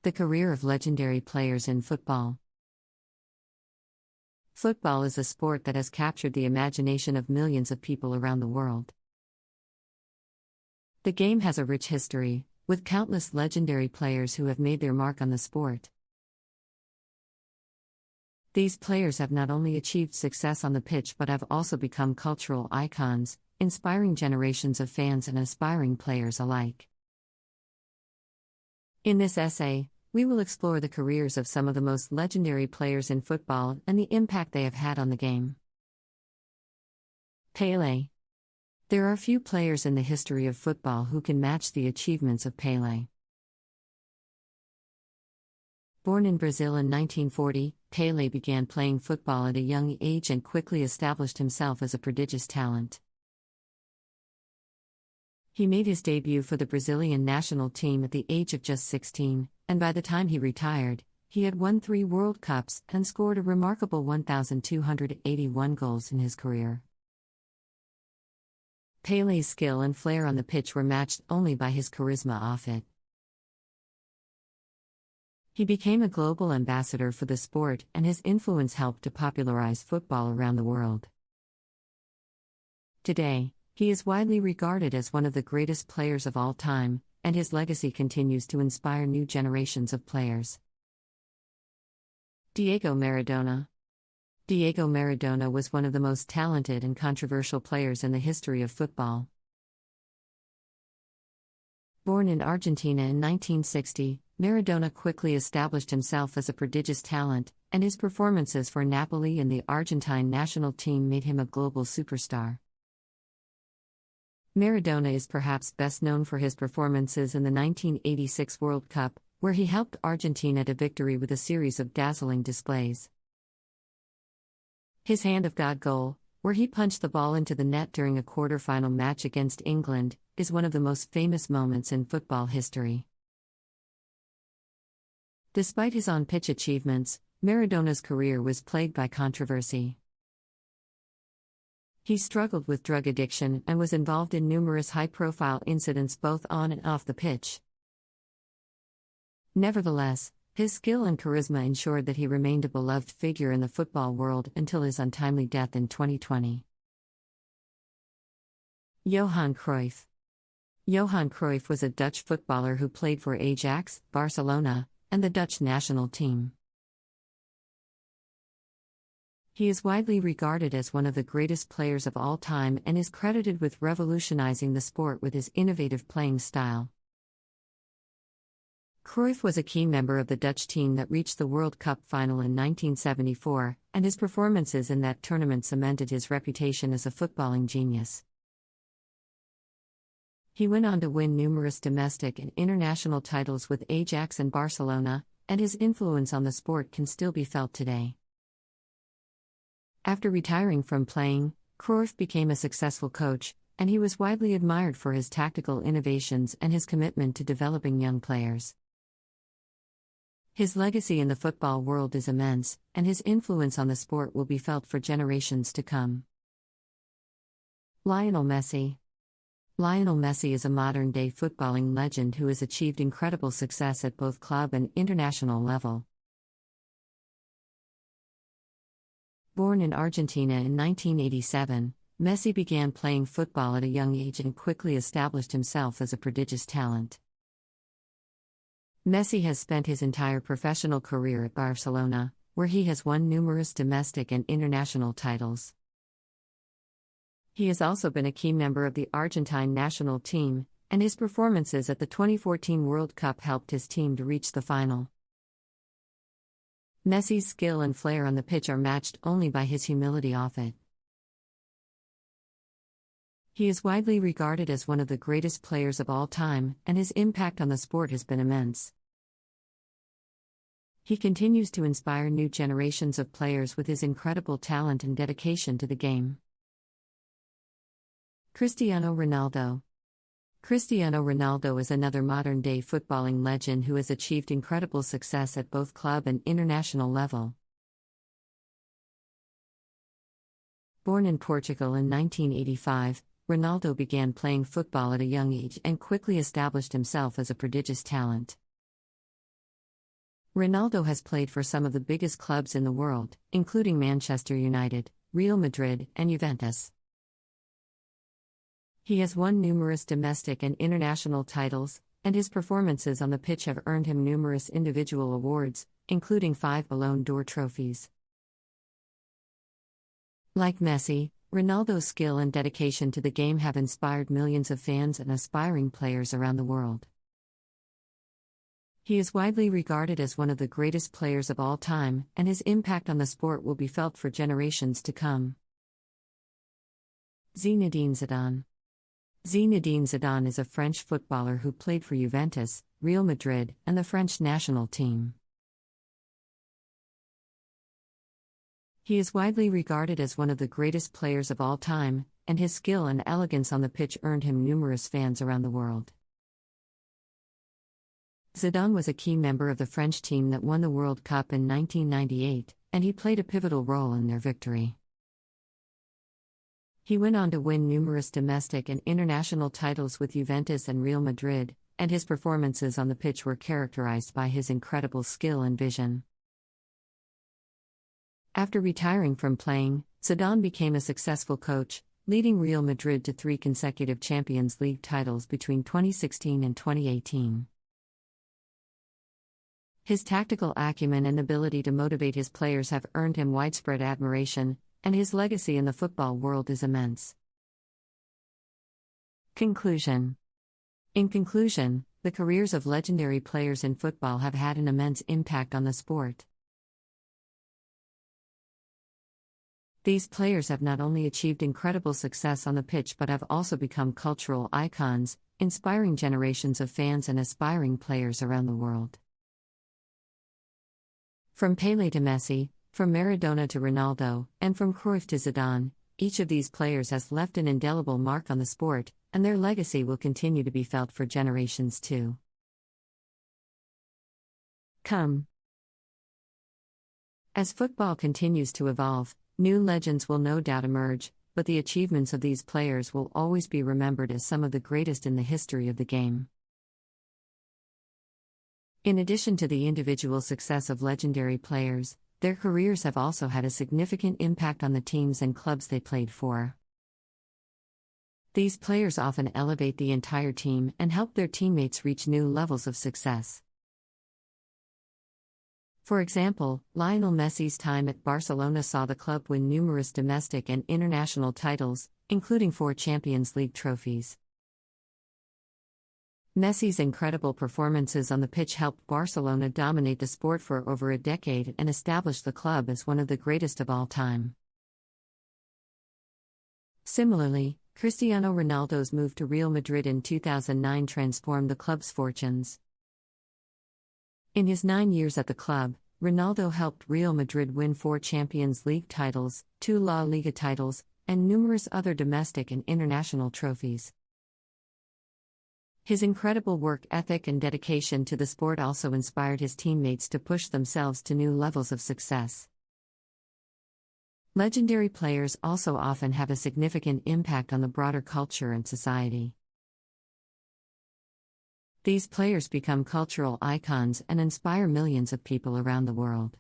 The career of legendary players in football. Football is a sport that has captured the imagination of millions of people around the world. The game has a rich history, with countless legendary players who have made their mark on the sport. These players have not only achieved success on the pitch but have also become cultural icons, inspiring generations of fans and aspiring players alike. In this essay, we will explore the careers of some of the most legendary players in football and the impact they have had on the game. Pelé. There are few players in the history of football who can match the achievements of Pelé. Born in Brazil in 1940, Pelé began playing football at a young age and quickly established himself as a prodigious talent. He made his debut for the Brazilian national team at the age of just 16, and by the time he retired, he had won 3 World Cups and scored a remarkable 1,281 goals in his career. Pelé's skill and flair on the pitch were matched only by his charisma off it. He became a global ambassador for the sport, and his influence helped to popularize football around the world. Today, he is widely regarded as one of the greatest players of all time, and his legacy continues to inspire new generations of players. Diego Maradona. Diego Maradona was one of the most talented and controversial players in the history of football. Born in Argentina in 1960, Maradona quickly established himself as a prodigious talent, and his performances for Napoli and the Argentine national team made him a global superstar. Maradona is perhaps best known for his performances in the 1986 World Cup, where he helped Argentina to victory with a series of dazzling displays. His Hand of God goal, where he punched the ball into the net during a quarter-final match against England, is one of the most famous moments in football history. Despite his on-pitch achievements, Maradona's career was plagued by controversy. He struggled with drug addiction and was involved in numerous high-profile incidents both on and off the pitch. Nevertheless, his skill and charisma ensured that he remained a beloved figure in the football world until his untimely death in 2020. Johan Cruyff. Johan Cruyff was a Dutch footballer who played for Ajax, Barcelona, and the Dutch national team. He is widely regarded as one of the greatest players of all time and is credited with revolutionizing the sport with his innovative playing style. Cruyff was a key member of the Dutch team that reached the World Cup final in 1974, and his performances in that tournament cemented his reputation as a footballing genius. He went on to win numerous domestic and international titles with Ajax and Barcelona, and his influence on the sport can still be felt today. After retiring from playing, Cruyff became a successful coach, and he was widely admired for his tactical innovations and his commitment to developing young players. His legacy in the football world is immense, and his influence on the sport will be felt for generations to come. Lionel Messi. Lionel Messi is a modern-day footballing legend who has achieved incredible success at both club and international level. Born in Argentina in 1987, Messi began playing football at a young age and quickly established himself as a prodigious talent. Messi has spent his entire professional career at Barcelona, where he has won numerous domestic and international titles. He has also been a key member of the Argentine national team, and his performances at the 2014 World Cup helped his team to reach the final. Messi's skill and flair on the pitch are matched only by his humility off it. He is widely regarded as one of the greatest players of all time, and his impact on the sport has been immense. He continues to inspire new generations of players with his incredible talent and dedication to the game. Cristiano Ronaldo. Cristiano Ronaldo is another modern-day footballing legend who has achieved incredible success at both club and international level. Born in Portugal in 1985, Ronaldo began playing football at a young age and quickly established himself as a prodigious talent. Ronaldo has played for some of the biggest clubs in the world, including Manchester United, Real Madrid, and Juventus. He has won numerous domestic and international titles, and his performances on the pitch have earned him numerous individual awards, including 5 Ballon d'Or trophies. Like Messi, Ronaldo's skill and dedication to the game have inspired millions of fans and aspiring players around the world. He is widely regarded as one of the greatest players of all time, and his impact on the sport will be felt for generations to come. Zinedine Zidane. Zinedine Zidane is a French footballer who played for Juventus, Real Madrid, and the French national team. He is widely regarded as one of the greatest players of all time, and his skill and elegance on the pitch earned him numerous fans around the world. Zidane was a key member of the French team that won the World Cup in 1998, and he played a pivotal role in their victory. He went on to win numerous domestic and international titles with Juventus and Real Madrid, and his performances on the pitch were characterized by his incredible skill and vision. After retiring from playing, Zidane became a successful coach, leading Real Madrid to 3 consecutive Champions League titles between 2016 and 2018. His tactical acumen and ability to motivate his players have earned him widespread admiration, and his legacy in the football world is immense. Conclusion. In conclusion, the careers of legendary players in football have had an immense impact on the sport. These players have not only achieved incredible success on the pitch but have also become cultural icons, inspiring generations of fans and aspiring players around the world. From Pelé to Messi, from Maradona to Ronaldo, and from Cruyff to Zidane, each of these players has left an indelible mark on the sport, and their legacy will continue to be felt for generations to come. As football continues to evolve, new legends will no doubt emerge, but the achievements of these players will always be remembered as some of the greatest in the history of the game. In addition to the individual success of legendary players, their careers have also had a significant impact on the teams and clubs they played for. These players often elevate the entire team and help their teammates reach new levels of success. For example, Lionel Messi's time at Barcelona saw the club win numerous domestic and international titles, including 4 Champions League trophies. Messi's incredible performances on the pitch helped Barcelona dominate the sport for over a decade and establish the club as one of the greatest of all time. Similarly, Cristiano Ronaldo's move to Real Madrid in 2009 transformed the club's fortunes. In his 9 years at the club, Ronaldo helped Real Madrid win 4 Champions League titles, 2 La Liga titles, and numerous other domestic and international trophies. His incredible work ethic and dedication to the sport also inspired his teammates to push themselves to new levels of success. Legendary players also often have a significant impact on the broader culture and society. These players become cultural icons and inspire millions of people around the world.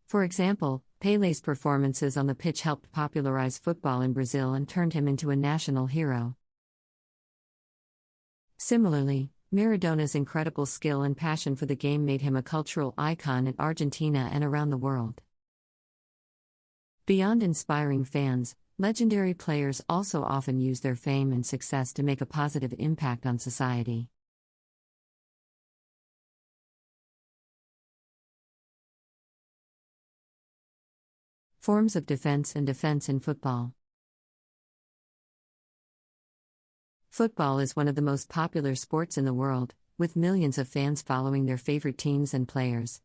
For example, Pelé's performances on the pitch helped popularize football in Brazil and turned him into a national hero. Similarly, Maradona's incredible skill and passion for the game made him a cultural icon in Argentina and around the world. Beyond inspiring fans, legendary players also often use their fame and success to make a positive impact on society. Forms of defense and defense in football. Football is one of the most popular sports in the world, with millions of fans following their favorite teams and players.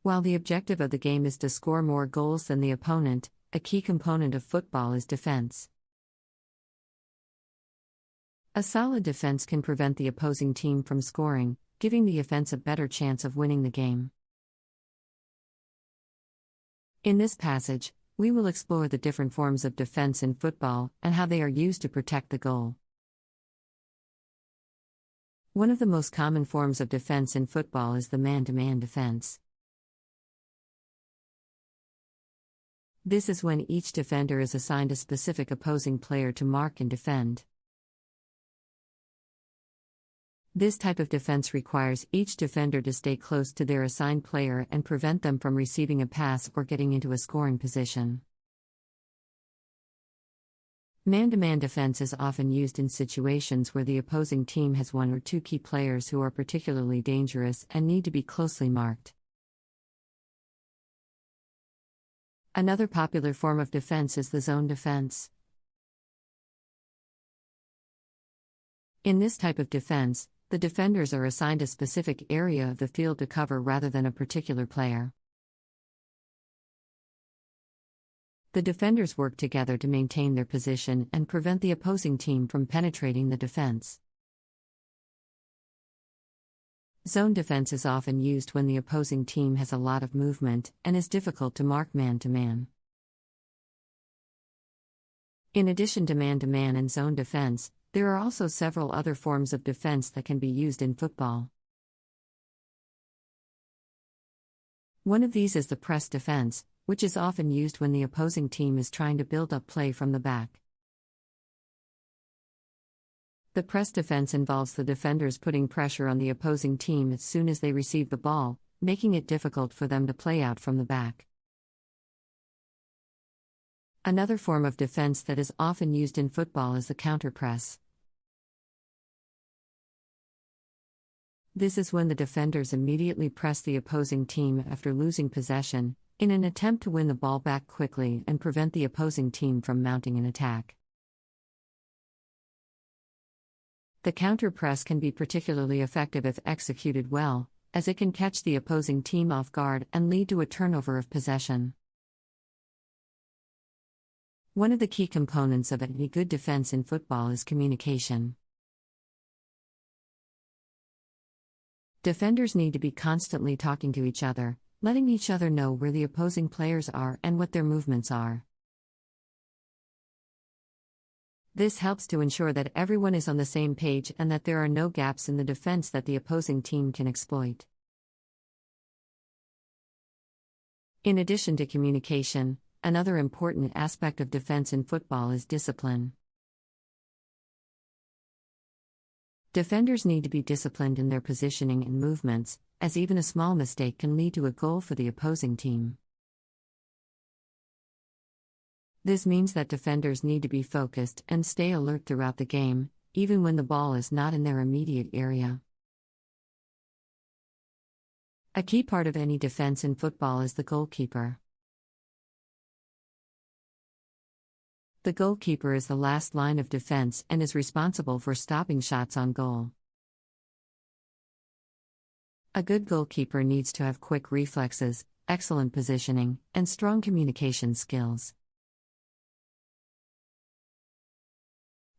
While the objective of the game is to score more goals than the opponent, a key component of football is defense. A solid defense can prevent the opposing team from scoring, giving the offense a better chance of winning the game. In this passage, we will explore the different forms of defense in football and how they are used to protect the goal. One of the most common forms of defense in football is the man-to-man defense. This is when each defender is assigned a specific opposing player to mark and defend. This type of defense requires each defender to stay close to their assigned player and prevent them from receiving a pass or getting into a scoring position. Man-to-man defense is often used in situations where the opposing team has one or two key players who are particularly dangerous and need to be closely marked. Another popular form of defense is the zone defense. In this type of defense, the defenders are assigned a specific area of the field to cover rather than a particular player. The defenders work together to maintain their position and prevent the opposing team from penetrating the defense. Zone defense is often used when the opposing team has a lot of movement and is difficult to mark man-to-man. In addition to man-to-man and zone defense, there are also several other forms of defense that can be used in football. One of these is the press defense, which is often used when the opposing team is trying to build up play from the back. The press defense involves the defenders putting pressure on the opposing team as soon as they receive the ball, making it difficult for them to play out from the back. Another form of defense that is often used in football is the counter-press. This is when the defenders immediately press the opposing team after losing possession, in an attempt to win the ball back quickly and prevent the opposing team from mounting an attack. The counter-press can be particularly effective if executed well, as it can catch the opposing team off guard and lead to a turnover of possession. One of the key components of any good defense in football is communication. Defenders need to be constantly talking to each other, letting each other know where the opposing players are and what their movements are. This helps to ensure that everyone is on the same page and that there are no gaps in the defense that the opposing team can exploit. In addition to communication, another important aspect of defense in football is discipline. Defenders need to be disciplined in their positioning and movements, as even a small mistake can lead to a goal for the opposing team. This means that defenders need to be focused and stay alert throughout the game, even when the ball is not in their immediate area. A key part of any defense in football is the goalkeeper. The goalkeeper is the last line of defense and is responsible for stopping shots on goal. A good goalkeeper needs to have quick reflexes, excellent positioning, and strong communication skills.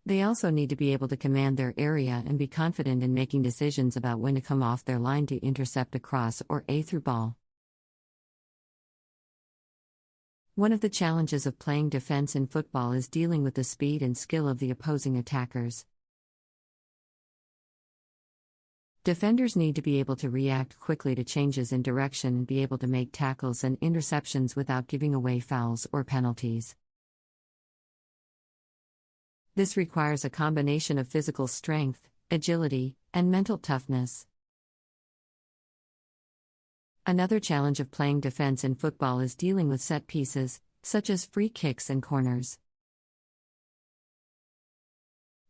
They also need to be able to command their area and be confident in making decisions about when to come off their line to intercept a cross or a through ball. One of the challenges of playing defense in football is dealing with the speed and skill of the opposing attackers. Defenders need to be able to react quickly to changes in direction and be able to make tackles and interceptions without giving away fouls or penalties. This requires a combination of physical strength, agility, and mental toughness. Another challenge of playing defense in football is dealing with set pieces, such as free kicks and corners.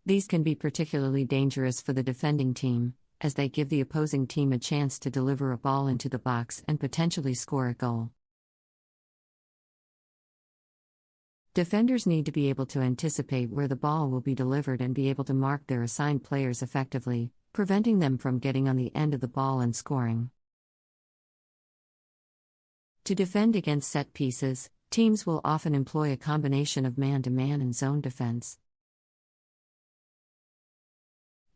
These can be particularly dangerous for the defending team, as they give the opposing team a chance to deliver a ball into the box and potentially score a goal. Defenders need to be able to anticipate where the ball will be delivered and be able to mark their assigned players effectively, preventing them from getting on the end of the ball and scoring. To defend against set pieces, teams will often employ a combination of man-to-man and zone defense.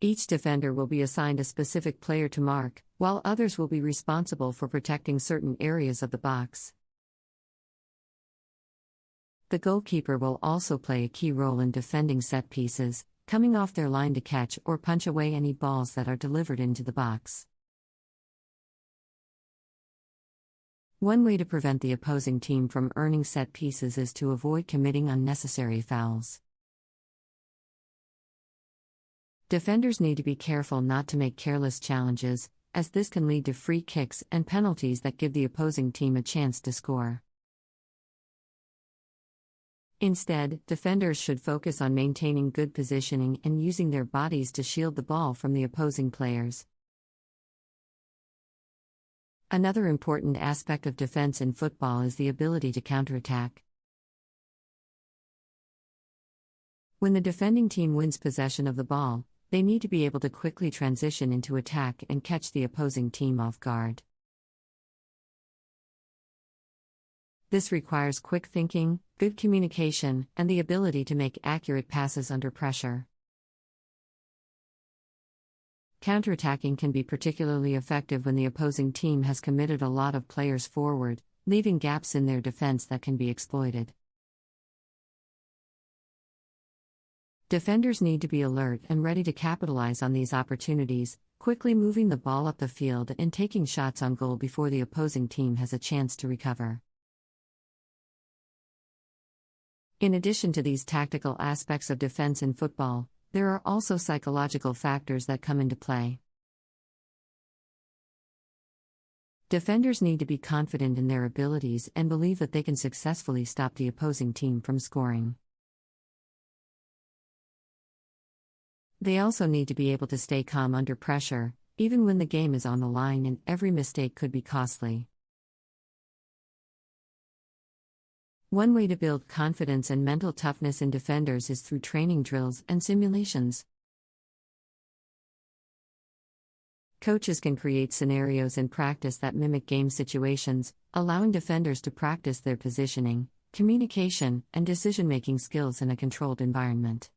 Each defender will be assigned a specific player to mark, while others will be responsible for protecting certain areas of the box. The goalkeeper will also play a key role in defending set pieces, coming off their line to catch or punch away any balls that are delivered into the box. One way to prevent the opposing team from earning set pieces is to avoid committing unnecessary fouls. Defenders need to be careful not to make careless challenges, as this can lead to free kicks and penalties that give the opposing team a chance to score. Instead, defenders should focus on maintaining good positioning and using their bodies to shield the ball from the opposing players. Another important aspect of defense in football is the ability to counterattack. When the defending team wins possession of the ball, they need to be able to quickly transition into attack and catch the opposing team off guard. This requires quick thinking, good communication, and the ability to make accurate passes under pressure. Counterattacking can be particularly effective when the opposing team has committed a lot of players forward, leaving gaps in their defense that can be exploited. Defenders need to be alert and ready to capitalize on these opportunities, quickly moving the ball up the field and taking shots on goal before the opposing team has a chance to recover. In addition to these tactical aspects of defense in football, there are also psychological factors that come into play. Defenders need to be confident in their abilities and believe that they can successfully stop the opposing team from scoring. They also need to be able to stay calm under pressure, even when the game is on the line and every mistake could be costly. One way to build confidence and mental toughness in defenders is through training drills and simulations. Coaches can create scenarios in practice that mimic game situations, allowing defenders to practice their positioning, communication, and decision-making skills in a controlled environment.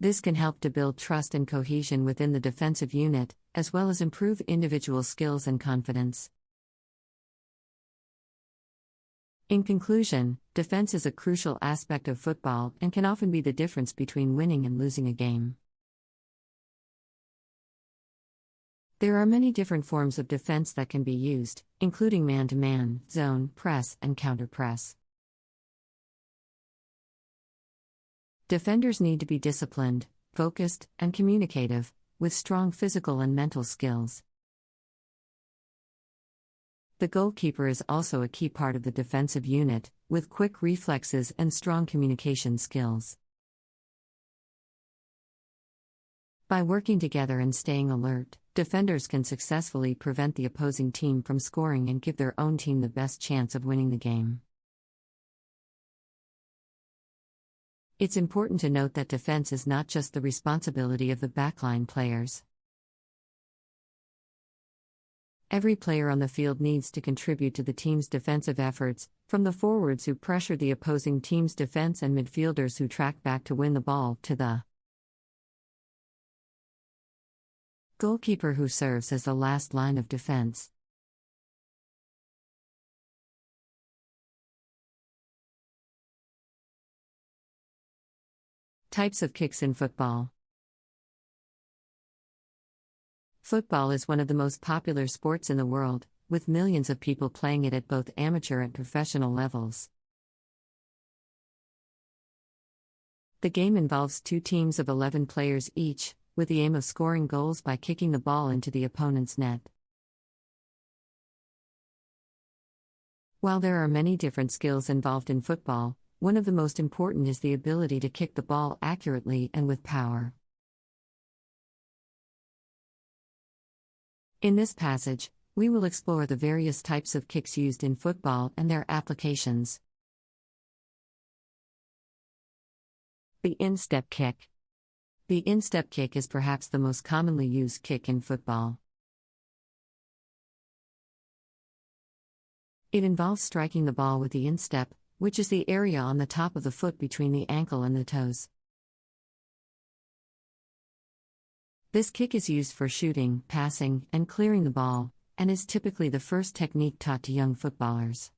This can help to build trust and cohesion within the defensive unit, as well as improve individual skills and confidence. In conclusion, defense is a crucial aspect of football and can often be the difference between winning and losing a game. There are many different forms of defense that can be used, including man-to-man, zone, press, and counter-press. Defenders need to be disciplined, focused, and communicative, with strong physical and mental skills. The goalkeeper is also a key part of the defensive unit, with quick reflexes and strong communication skills. By working together and staying alert, defenders can successfully prevent the opposing team from scoring and give their own team the best chance of winning the game. It's important to note that defense is not just the responsibility of the backline players. Every player on the field needs to contribute to the team's defensive efforts, from the forwards who pressure the opposing team's defense and midfielders who track back to win the ball to the goalkeeper who serves as the last line of defense. Types of kicks in football. Football is one of the most popular sports in the world, with millions of people playing it at both amateur and professional levels. The game involves two teams of 11 players each, with the aim of scoring goals by kicking the ball into the opponent's net. While there are many different skills involved in football, one of the most important is the ability to kick the ball accurately and with power. In this passage, we will explore the various types of kicks used in football and their applications. The instep kick. The instep kick is perhaps the most commonly used kick in football. It involves striking the ball with the instep, which is the area on the top of the foot between the ankle and the toes. This kick is used for shooting, passing, and clearing the ball, and is typically the first technique taught to young footballers.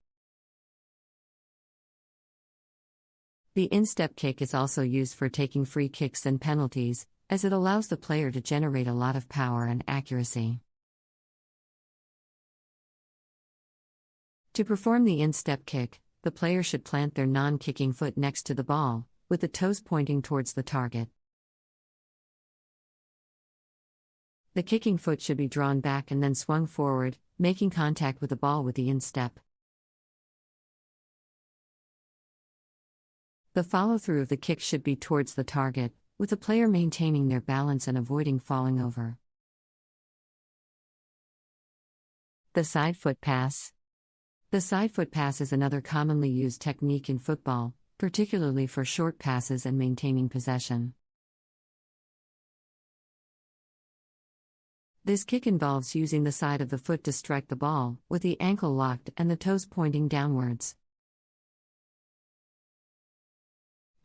The instep kick is also used for taking free kicks and penalties, as it allows the player to generate a lot of power and accuracy. To perform the instep kick, the player should plant their non-kicking foot next to the ball, with the toes pointing towards the target. The kicking foot should be drawn back and then swung forward, making contact with the ball with the instep. The follow-through of the kick should be towards the target, with the player maintaining their balance and avoiding falling over. The side foot pass. The side foot pass is another commonly used technique in football, particularly for short passes and maintaining possession. This kick involves using the side of the foot to strike the ball, with the ankle locked and the toes pointing downwards.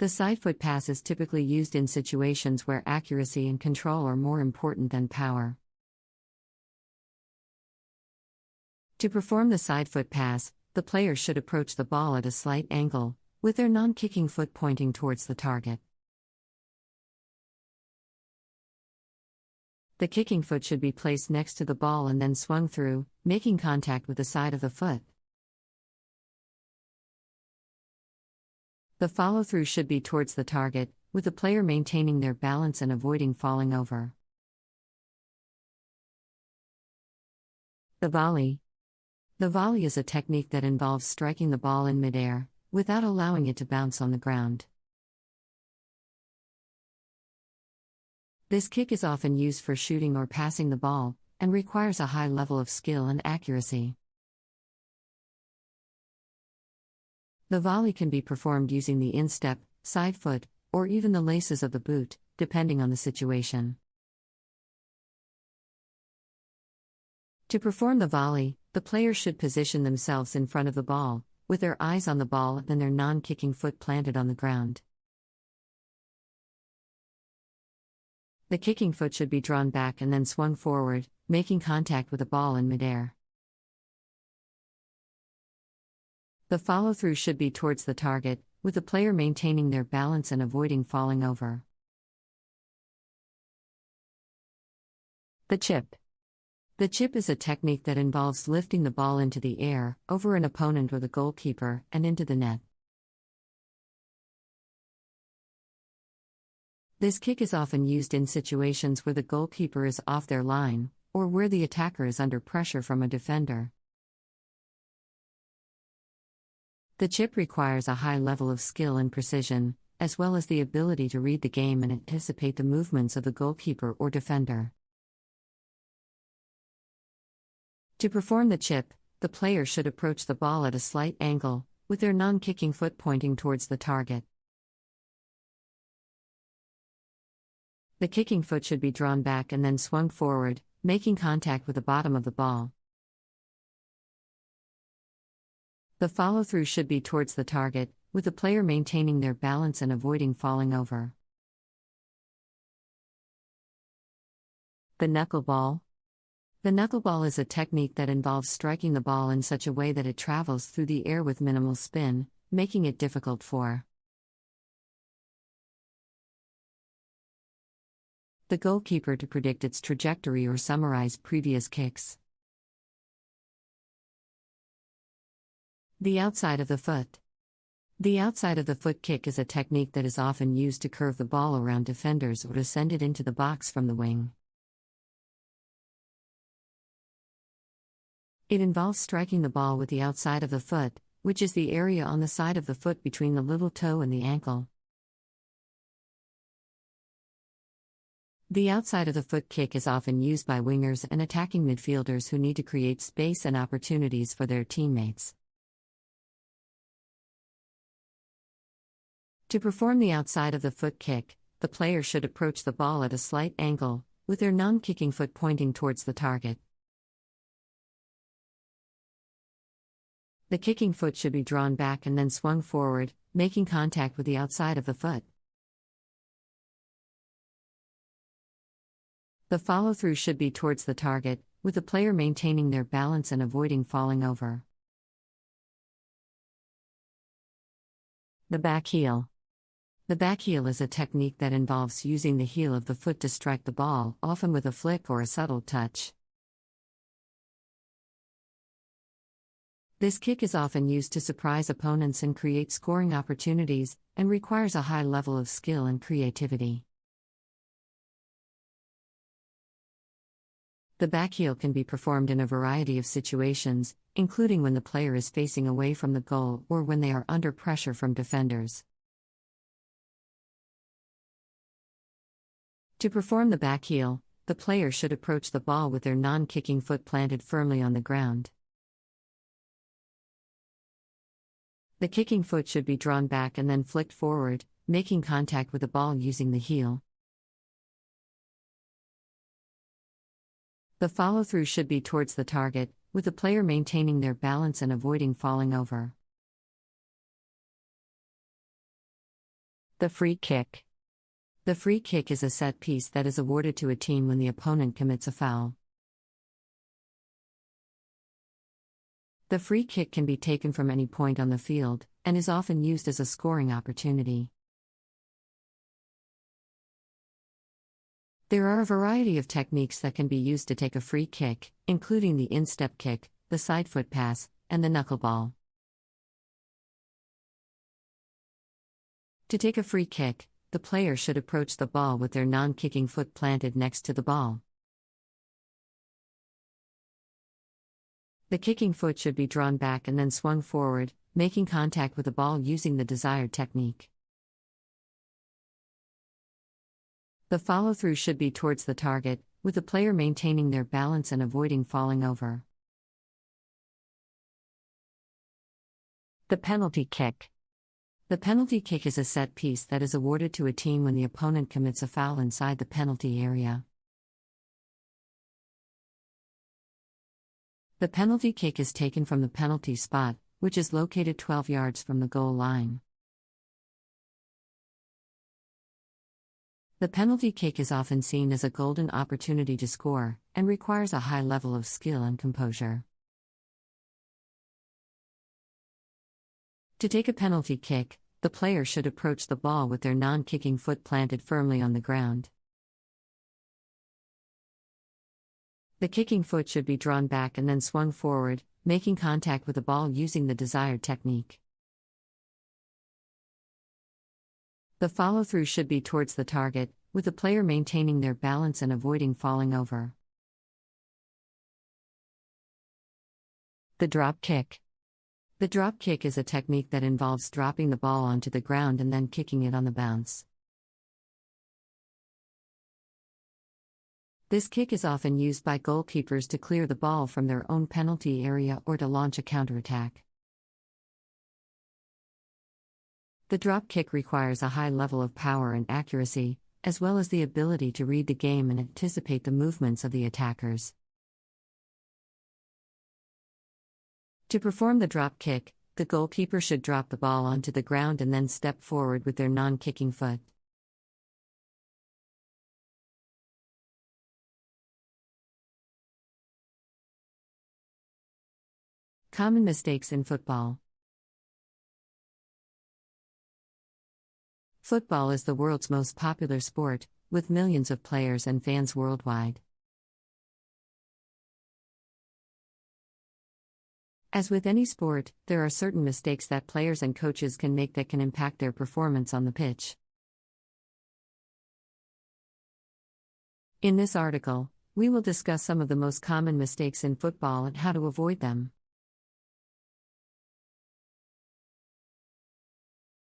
The side foot pass is typically used in situations where accuracy and control are more important than power. To perform the side foot pass, the player should approach the ball at a slight angle, with their non-kicking foot pointing towards the target. The kicking foot should be placed next to the ball and then swung through, making contact with the side of the foot. The follow-through should be towards the target, with the player maintaining their balance and avoiding falling over. The volley. The volley is a technique that involves striking the ball in midair, without allowing it to bounce on the ground. This kick is often used for shooting or passing the ball, and requires a high level of skill and accuracy. The volley can be performed using the instep, side foot, or even the laces of the boot, depending on the situation. To perform the volley, the players should position themselves in front of the ball, with their eyes on the ball and their non-kicking foot planted on the ground. The kicking foot should be drawn back and then swung forward, making contact with the ball in midair. The follow-through should be towards the target, with the player maintaining their balance and avoiding falling over. The chip. The chip is a technique that involves lifting the ball into the air, over an opponent or the goalkeeper, and into the net. This kick is often used in situations where the goalkeeper is off their line, or where the attacker is under pressure from a defender. The chip requires a high level of skill and precision, as well as the ability to read the game and anticipate the movements of the goalkeeper or defender. To perform the chip, the player should approach the ball at a slight angle, with their non-kicking foot pointing towards the target. The kicking foot should be drawn back and then swung forward, making contact with the bottom of the ball. The follow-through should be towards the target, with the player maintaining their balance and avoiding falling over. The knuckleball. The knuckleball is a technique that involves striking the ball in such a way that it travels through the air with minimal spin, making it difficult for the goalkeeper to predict its trajectory or summarize previous kicks. The outside of the foot. The outside of the foot kick is a technique that is often used to curve the ball around defenders or to send it into the box from the wing. It involves striking the ball with the outside of the foot, which is the area on the side of the foot between the little toe and the ankle. The outside of the foot kick is often used by wingers and attacking midfielders who need to create space and opportunities for their teammates. To perform the outside of the foot kick, the player should approach the ball at a slight angle, with their non-kicking foot pointing towards the target. The kicking foot should be drawn back and then swung forward, making contact with the outside of the foot. The follow-through should be towards the target, with the player maintaining their balance and avoiding falling over. The back heel. The backheel is a technique that involves using the heel of the foot to strike the ball, often with a flick or a subtle touch. This kick is often used to surprise opponents and create scoring opportunities, and requires a high level of skill and creativity. The backheel can be performed in a variety of situations, including when the player is facing away from the goal or when they are under pressure from defenders. To perform the backheel, the player should approach the ball with their non-kicking foot planted firmly on the ground. The kicking foot should be drawn back and then flicked forward, making contact with the ball using the heel. The follow-through should be towards the target, with the player maintaining their balance and avoiding falling over. The free kick. The free kick is a set piece that is awarded to a team when the opponent commits a foul. The free kick can be taken from any point on the field, and is often used as a scoring opportunity. There are a variety of techniques that can be used to take a free kick, including the instep kick, the side foot pass, and the knuckleball. To take a free kick, the player should approach the ball with their non-kicking foot planted next to the ball. The kicking foot should be drawn back and then swung forward, making contact with the ball using the desired technique. The follow-through should be towards the target, with the player maintaining their balance and avoiding falling over. The penalty kick. The penalty kick is a set piece that is awarded to a team when the opponent commits a foul inside the penalty area. The penalty kick is taken from the penalty spot, which is located 12 yards from the goal line. The penalty kick is often seen as a golden opportunity to score, and requires a high level of skill and composure. To take a penalty kick, the player should approach the ball with their non-kicking foot planted firmly on the ground. The kicking foot should be drawn back and then swung forward, making contact with the ball using the desired technique. The follow-through should be towards the target, with the player maintaining their balance and avoiding falling over. The drop kick. The drop kick is a technique that involves dropping the ball onto the ground and then kicking it on the bounce. This kick is often used by goalkeepers to clear the ball from their own penalty area or to launch a counterattack. The drop kick requires a high level of power and accuracy, as well as the ability to read the game and anticipate the movements of the attackers. To perform the drop kick, the goalkeeper should drop the ball onto the ground and then step forward with their non-kicking foot. Common mistakes in football. Football is the world's most popular sport, with millions of players and fans worldwide. As with any sport, there are certain mistakes that players and coaches can make that can impact their performance on the pitch. In this article, we will discuss some of the most common mistakes in football and how to avoid them.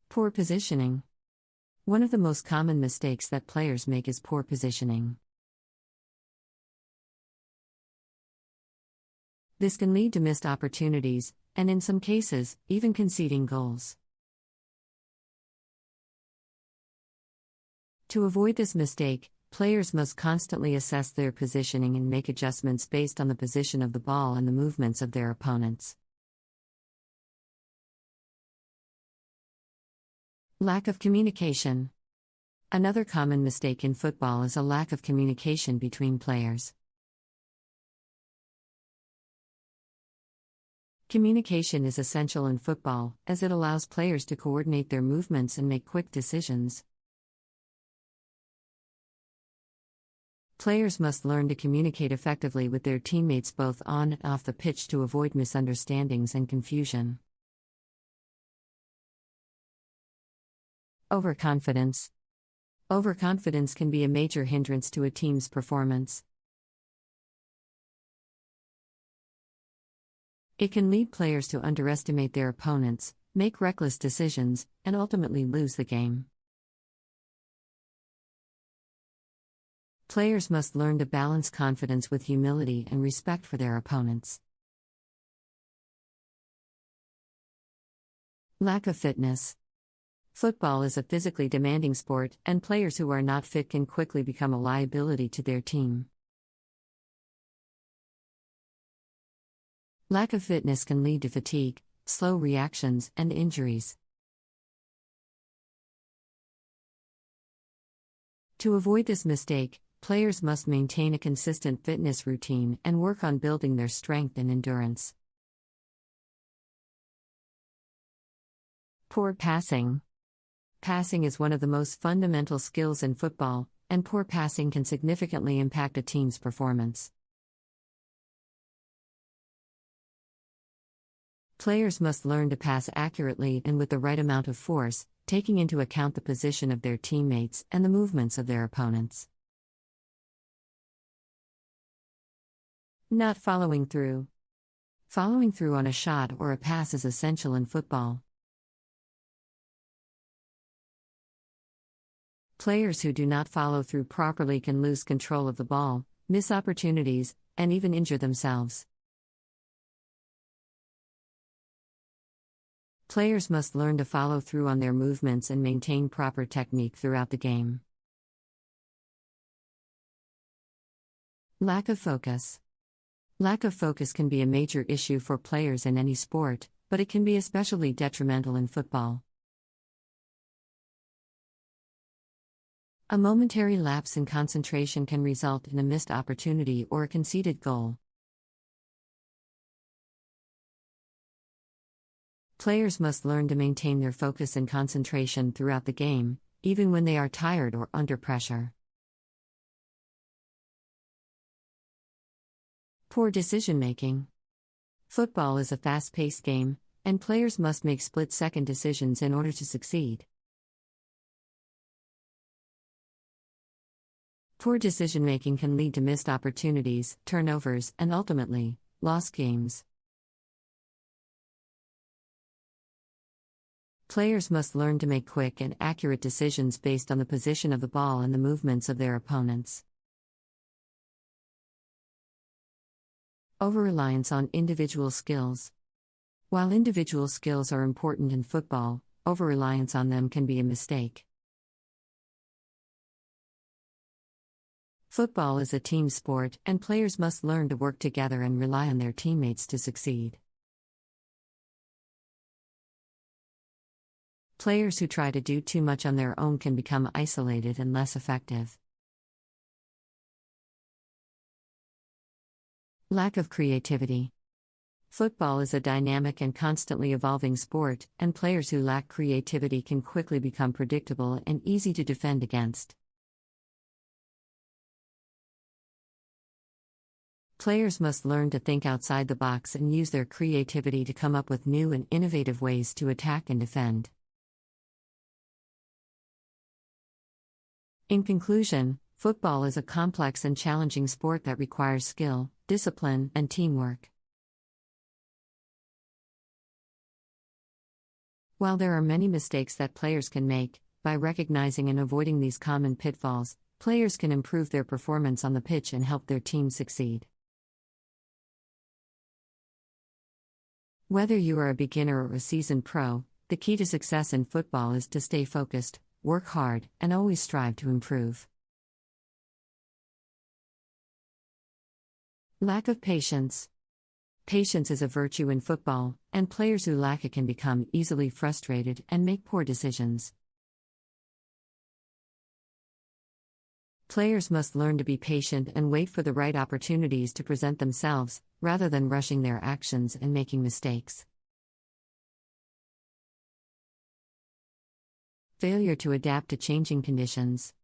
Poor positioning. One of the most common mistakes that players make is poor positioning. This can lead to missed opportunities, and in some cases, even conceding goals. To avoid this mistake, players must constantly assess their positioning and make adjustments based on the position of the ball and the movements of their opponents. Lack of communication. Another common mistake in football is a lack of communication between players. Communication is essential in football, as it allows players to coordinate their movements and make quick decisions. Players must learn to communicate effectively with their teammates both on and off the pitch to avoid misunderstandings and confusion. Overconfidence. Overconfidence can be a major hindrance to a team's performance. It can lead players to underestimate their opponents, make reckless decisions, and ultimately lose the game. Players must learn to balance confidence with humility and respect for their opponents. Lack of fitness. Football is a physically demanding sport, and players who are not fit can quickly become a liability to their team. Lack of fitness can lead to fatigue, slow reactions, and injuries. To avoid this mistake, players must maintain a consistent fitness routine and work on building their strength and endurance. Poor passing. Passing is one of the most fundamental skills in football, and poor passing can significantly impact a team's performance. Players must learn to pass accurately and with the right amount of force, taking into account the position of their teammates and the movements of their opponents. Not following through. Following through on a shot or a pass is essential in football. Players who do not follow through properly can lose control of the ball, miss opportunities, and even injure themselves. Players must learn to follow through on their movements and maintain proper technique throughout the game. Lack of focus. Lack of focus can be a major issue for players in any sport, but it can be especially detrimental in football. A momentary lapse in concentration can result in a missed opportunity or a conceded goal. Players must learn to maintain their focus and concentration throughout the game, even when they are tired or under pressure. Poor decision-making. Football is a fast-paced game, and players must make split-second decisions in order to succeed. Poor decision-making can lead to missed opportunities, turnovers, and ultimately, lost games. Players must learn to make quick and accurate decisions based on the position of the ball and the movements of their opponents. Over-reliance on individual skills. While individual skills are important in football, over-reliance on them can be a mistake. Football is a team sport, and players must learn to work together and rely on their teammates to succeed. Players who try to do too much on their own can become isolated and less effective. Lack of creativity. Football is a dynamic and constantly evolving sport, and players who lack creativity can quickly become predictable and easy to defend against. Players must learn to think outside the box and use their creativity to come up with new and innovative ways to attack and defend. In conclusion, football is a complex and challenging sport that requires skill, discipline, and teamwork. While there are many mistakes that players can make, by recognizing and avoiding these common pitfalls, players can improve their performance on the pitch and help their team succeed. Whether you are a beginner or a seasoned pro, the key to success in football is to stay focused, work hard, and always strive to improve. Lack of patience. Patience is a virtue in football, and players who lack it can become easily frustrated and make poor decisions. Players must learn to be patient and wait for the right opportunities to present themselves, rather than rushing their actions and making mistakes. Failure to adapt to changing conditions.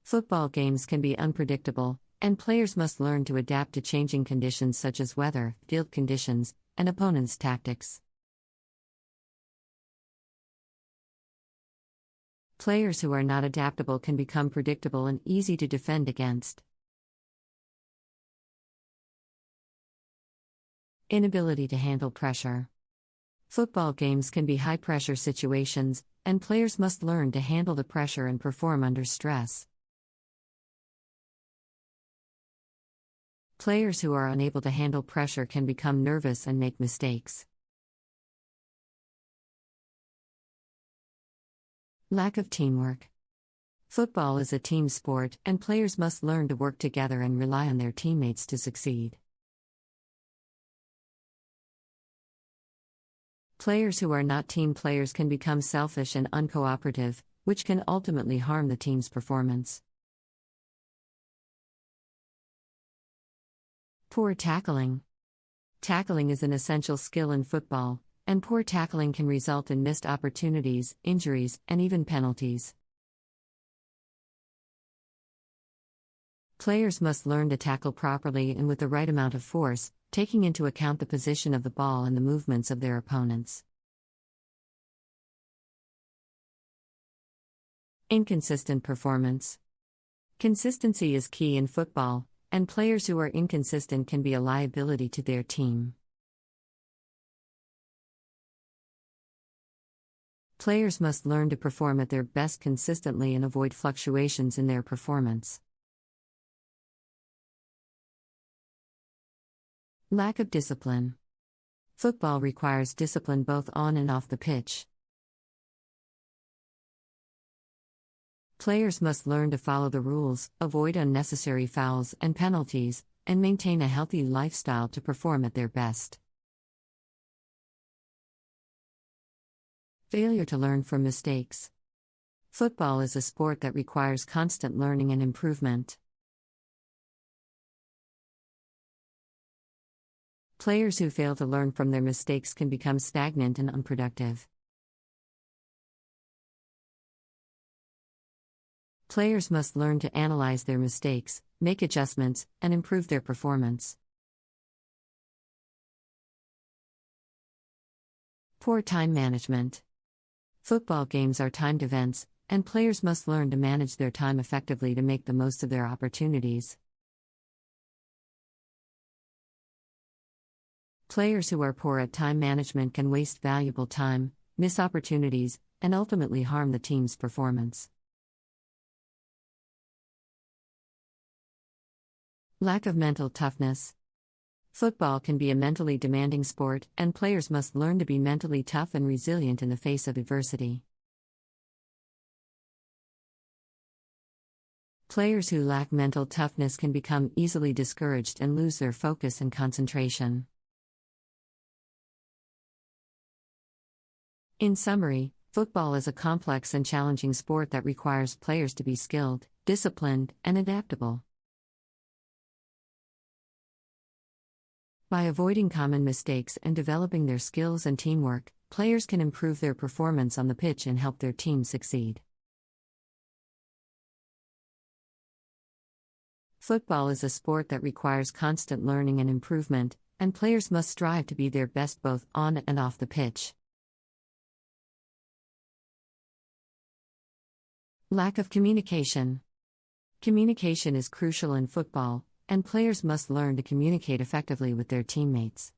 Football games can be unpredictable, and players must learn to adapt to changing conditions such as weather, field conditions, and opponents' tactics. Players who are not adaptable can become predictable and easy to defend against. Inability to handle pressure. Football games can be high-pressure situations, and players must learn to handle the pressure and perform under stress. Players who are unable to handle pressure can become nervous and make mistakes. Lack of teamwork. Football is a team sport, and players must learn to work together and rely on their teammates to succeed. Players who are not team players can become selfish and uncooperative, which can ultimately harm the team's performance. Poor tackling. Tackling is an essential skill in football, and poor tackling can result in missed opportunities, injuries, and even penalties. Players must learn to tackle properly and with the right amount of force, taking into account the position of the ball and the movements of their opponents. Inconsistent performance. Consistency is key in football, and players who are inconsistent can be a liability to their team. Players must learn to perform at their best consistently and avoid fluctuations in their performance. Lack of discipline. Football requires discipline both on and off the pitch. Players must learn to follow the rules, avoid unnecessary fouls and penalties, and maintain a healthy lifestyle to perform at their best. Failure to learn from mistakes. Football is a sport that requires constant learning and improvement. Players who fail to learn from their mistakes can become stagnant and unproductive. Players must learn to analyze their mistakes, make adjustments, and improve their performance. Poor time management. Football games are timed events, and players must learn to manage their time effectively to make the most of their opportunities. Players who are poor at time management can waste valuable time, miss opportunities, and ultimately harm the team's performance. Lack of mental toughness. Football can be a mentally demanding sport, and players must learn to be mentally tough and resilient in the face of adversity. Players who lack mental toughness can become easily discouraged and lose their focus and concentration. In summary, football is a complex and challenging sport that requires players to be skilled, disciplined, and adaptable. By avoiding common mistakes and developing their skills and teamwork, players can improve their performance on the pitch and help their team succeed. Football is a sport that requires constant learning and improvement, and players must strive to be their best both on and off the pitch. Lack of communication. Communication is crucial in football, and players must learn to communicate effectively with their teammates.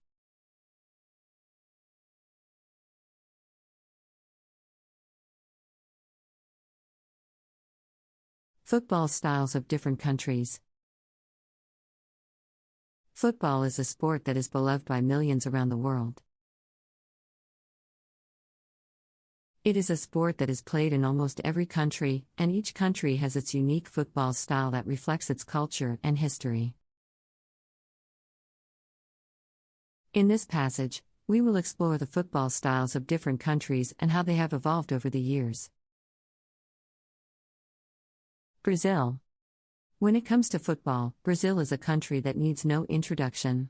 Football styles of different countries. Football is a sport that is beloved by millions around the world. It is a sport that is played in almost every country, and each country has its unique football style that reflects its culture and history. In this passage, we will explore the football styles of different countries and how they have evolved over the years. Brazil. When it comes to football, Brazil is a country that needs no introduction.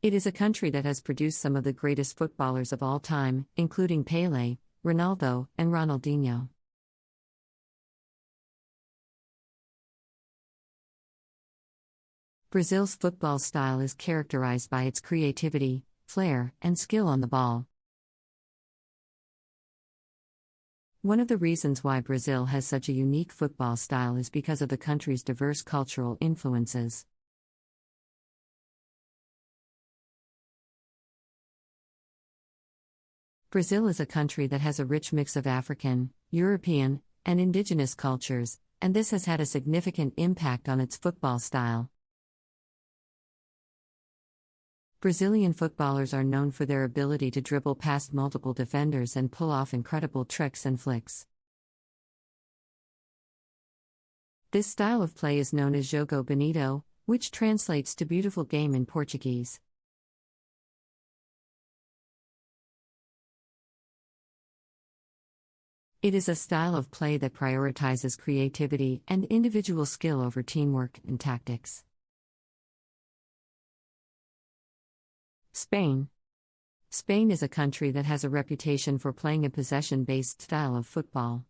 It is a country that has produced some of the greatest footballers of all time, including Pelé, Ronaldo, and Ronaldinho. Brazil's football style is characterized by its creativity, flair, and skill on the ball. One of the reasons why Brazil has such a unique football style is because of the country's diverse cultural influences. Brazil is a country that has a rich mix of African, European, and indigenous cultures, and this has had a significant impact on its football style. Brazilian footballers are known for their ability to dribble past multiple defenders and pull off incredible tricks and flicks. This style of play is known as Jogo Bonito, which translates to beautiful game in Portuguese. It is a style of play that prioritizes creativity and individual skill over teamwork and tactics. Spain. Spain is a country that has a reputation for playing a possession-based style of football.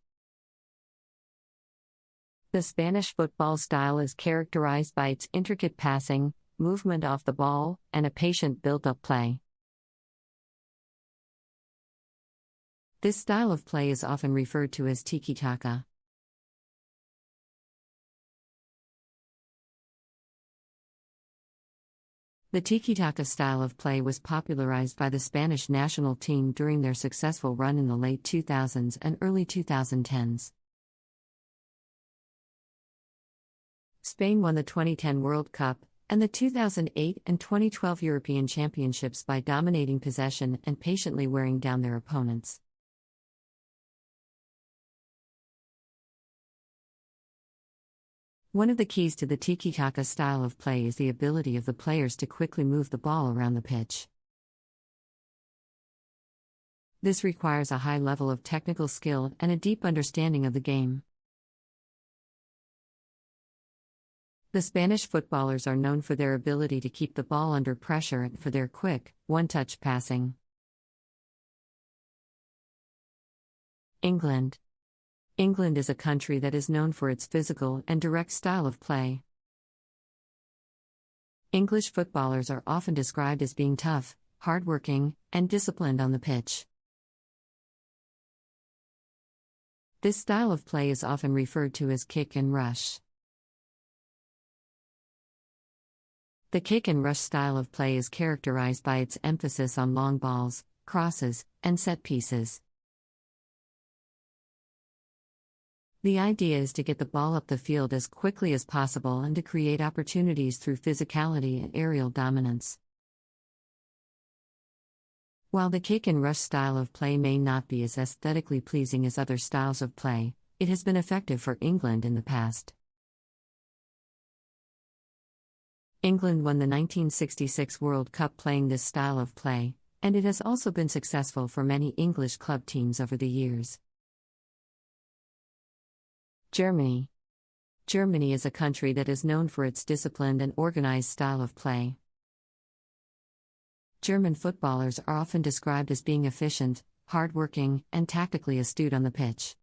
The Spanish football style is characterized by its intricate passing, movement off the ball, and a patient built-up play. This style of play is often referred to as tiki-taka. The tiki-taka style of play was popularized by the Spanish national team during their successful run in the late 2000s and early 2010s. Spain won the 2010 World Cup and the 2008 and 2012 European Championships by dominating possession and patiently wearing down their opponents. One of the keys to the tiki-taka style of play is the ability of the players to quickly move the ball around the pitch. This requires a high level of technical skill and a deep understanding of the game. The Spanish footballers are known for their ability to keep the ball under pressure and for their quick, one-touch passing. England. England is a country that is known for its physical and direct style of play. English footballers are often described as being tough, hardworking, and disciplined on the pitch. This style of play is often referred to as kick and rush. The kick and rush style of play is characterized by its emphasis on long balls, crosses, and set pieces. The idea is to get the ball up the field as quickly as possible and to create opportunities through physicality and aerial dominance. While the kick and rush style of play may not be as aesthetically pleasing as other styles of play, it has been effective for England in the past. England won the 1966 World Cup playing this style of play, and it has also been successful for many English club teams over the years. Germany. Germany is a country that is known for its disciplined and organized style of play. German footballers are often described as being efficient, hardworking, and tactically astute on the pitch.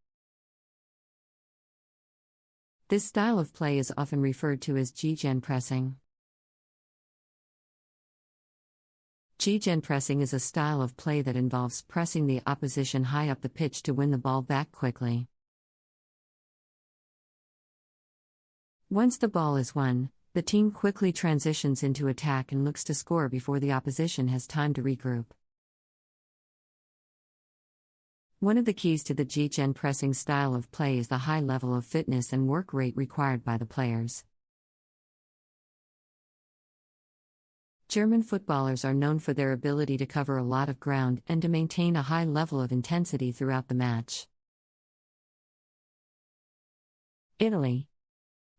This style of play is often referred to as Gegenpressing. Gegenpressing is a style of play that involves pressing the opposition high up the pitch to win the ball back quickly. Once the ball is won, the team quickly transitions into attack and looks to score before the opposition has time to regroup. One of the keys to the Gegenpressing style of play is the high level of fitness and work rate required by the players. German footballers are known for their ability to cover a lot of ground and to maintain a high level of intensity throughout the match. Italy.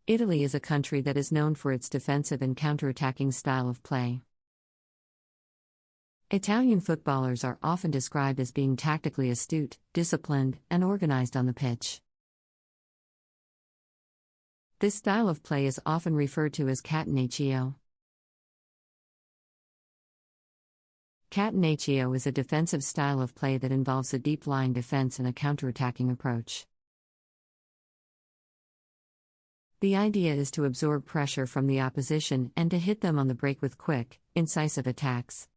Italy is a country that is known for its defensive and counterattacking style of play. Italian footballers are often described as being tactically astute, disciplined, and organized on the pitch. This style of play is often referred to as catenaccio. Catenaccio is a defensive style of play that involves a deep-lying defense and a counterattacking approach. The idea is to absorb pressure from the opposition and to hit them on the break with quick, incisive attacks.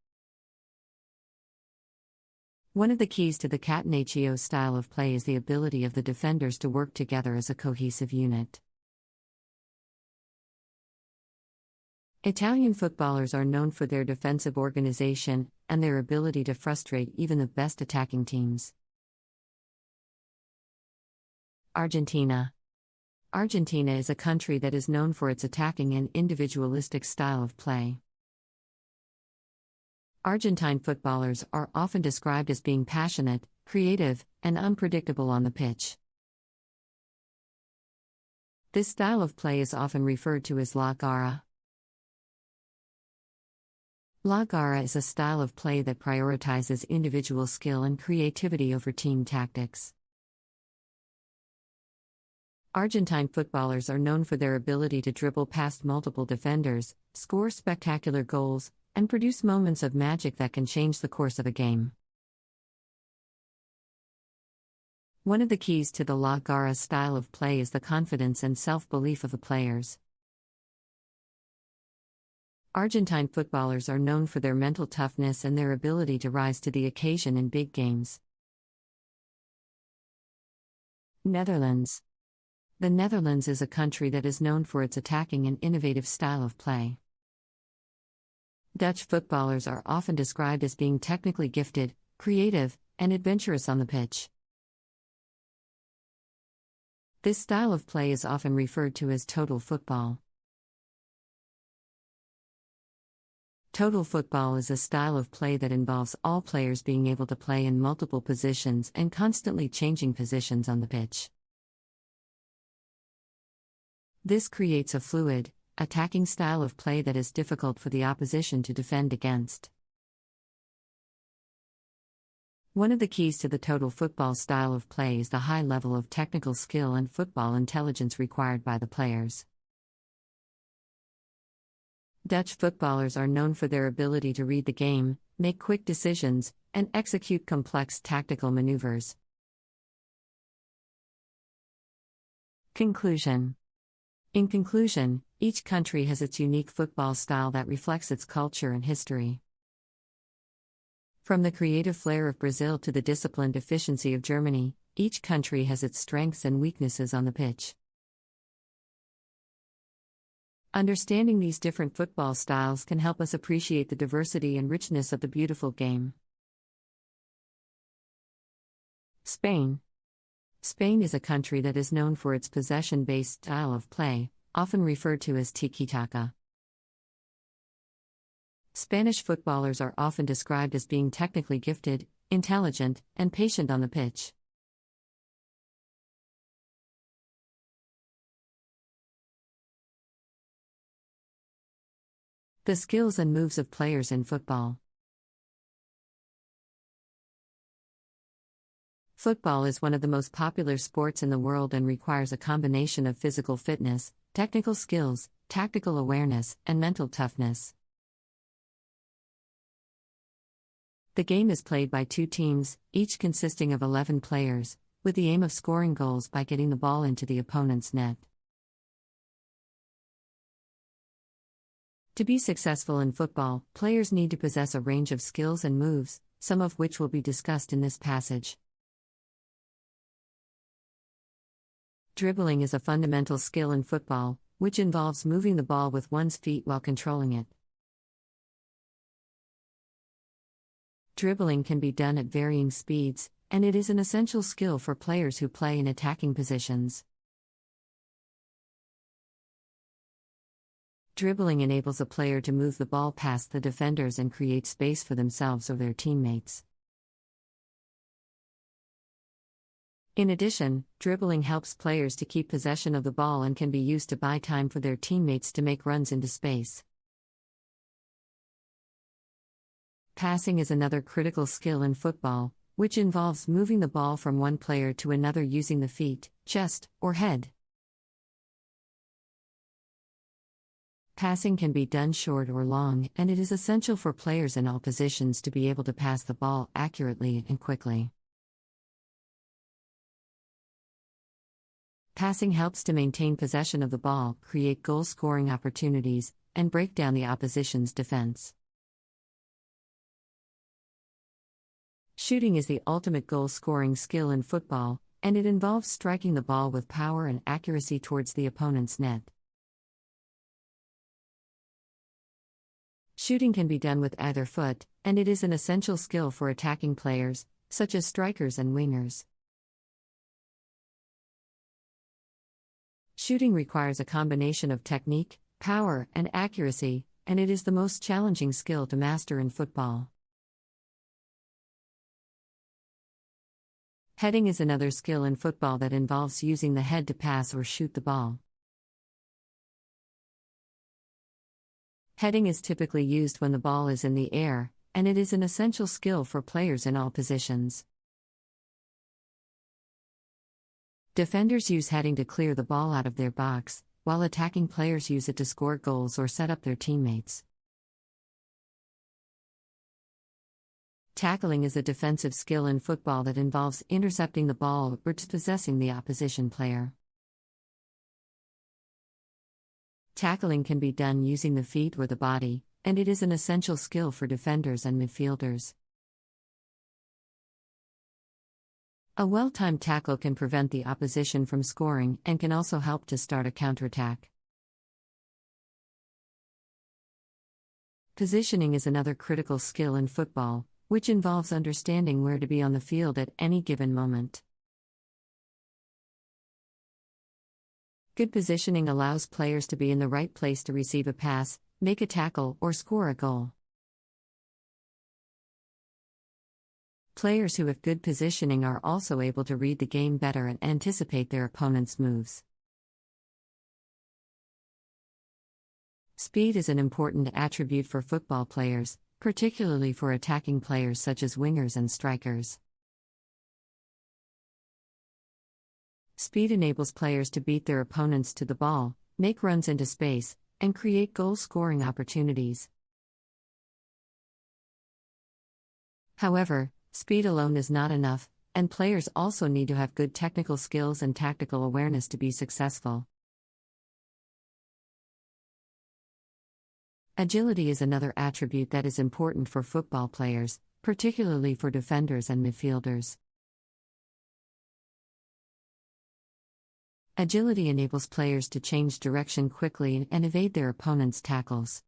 One of the keys to the catenaccio style of play is the ability of the defenders to work together as a cohesive unit. Italian footballers are known for their defensive organization and their ability to frustrate even the best attacking teams. Argentina. Argentina is a country that is known for its attacking and individualistic style of play. Argentine footballers are often described as being passionate, creative, and unpredictable on the pitch. This style of play is often referred to as La Garra. La Garra is a style of play that prioritizes individual skill and creativity over team tactics. Argentine footballers are known for their ability to dribble past multiple defenders, score spectacular goals, and produce moments of magic that can change the course of a game. One of the keys to the La Garra style of play is the confidence and self-belief of the players. Argentine footballers are known for their mental toughness and their ability to rise to the occasion in big games. Netherlands. The Netherlands is a country that is known for its attacking and innovative style of play. Dutch footballers are often described as being technically gifted, creative, and adventurous on the pitch. This style of play is often referred to as total football. Total football is a style of play that involves all players being able to play in multiple positions and constantly changing positions on the pitch. This creates a fluid, attacking style of play that is difficult for the opposition to defend against. One of the keys to the total football style of play is the high level of technical skill and football intelligence required by the players. Dutch footballers are known for their ability to read the game, make quick decisions, and execute complex tactical maneuvers. Conclusion. In conclusion, each country has its unique football style that reflects its culture and history. From the creative flair of Brazil to the disciplined efficiency of Germany, each country has its strengths and weaknesses on the pitch. Understanding these different football styles can help us appreciate the diversity and richness of the beautiful game. Spain. Spain is a country that is known for its possession-based style of play, often referred to as tiki-taka. Spanish footballers are often described as being technically gifted, intelligent, and patient on the pitch. The skills and moves of players in football. Football is one of the most popular sports in the world and requires a combination of physical fitness, technical skills, tactical awareness, and mental toughness. The game is played by two teams, each consisting of 11 players, with the aim of scoring goals by getting the ball into the opponent's net. To be successful in football, players need to possess a range of skills and moves, some of which will be discussed in this passage. Dribbling is a fundamental skill in football, which involves moving the ball with one's feet while controlling it. Dribbling can be done at varying speeds, and it is an essential skill for players who play in attacking positions. Dribbling enables a player to move the ball past the defenders and create space for themselves or their teammates. In addition, dribbling helps players to keep possession of the ball and can be used to buy time for their teammates to make runs into space. Passing is another critical skill in football, which involves moving the ball from one player to another using the feet, chest, or head. Passing can be done short or long, and it is essential for players in all positions to be able to pass the ball accurately and quickly. Passing helps to maintain possession of the ball, create goal-scoring opportunities, and break down the opposition's defense. Shooting is the ultimate goal-scoring skill in football, and it involves striking the ball with power and accuracy towards the opponent's net. Shooting can be done with either foot, and it is an essential skill for attacking players, such as strikers and wingers. Shooting requires a combination of technique, power, and accuracy, and it is the most challenging skill to master in football. Heading is another skill in football that involves using the head to pass or shoot the ball. Heading is typically used when the ball is in the air, and it is an essential skill for players in all positions. Defenders use heading to clear the ball out of their box, while attacking players use it to score goals or set up their teammates. Tackling is a defensive skill in football that involves intercepting the ball or dispossessing the opposition player. Tackling can be done using the feet or the body, and it is an essential skill for defenders and midfielders. A well-timed tackle can prevent the opposition from scoring and can also help to start a counterattack. Positioning is another critical skill in football, which involves understanding where to be on the field at any given moment. Good positioning allows players to be in the right place to receive a pass, make a tackle, or score a goal. Players who have good positioning are also able to read the game better and anticipate their opponent's moves. Speed is an important attribute for football players, particularly for attacking players such as wingers and strikers. Speed enables players to beat their opponents to the ball, make runs into space, and create goal-scoring opportunities. However, speed alone is not enough, and players also need to have good technical skills and tactical awareness to be successful. Agility is another attribute that is important for football players, particularly for defenders and midfielders. Agility enables players to change direction quickly and evade their opponent's tackles.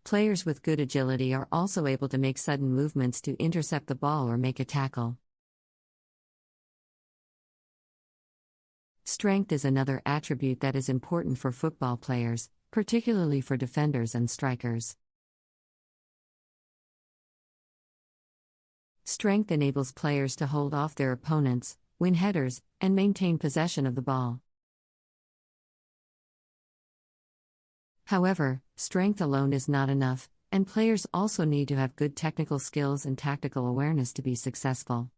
Players with good agility are also able to make sudden movements to intercept the ball or make a tackle. Strength is another attribute that is important for football players, particularly for defenders and strikers. Strength enables players to hold off their opponents, win headers, and maintain possession of the ball. However, strength alone is not enough, and players also need to have good technical skills and tactical awareness to be successful.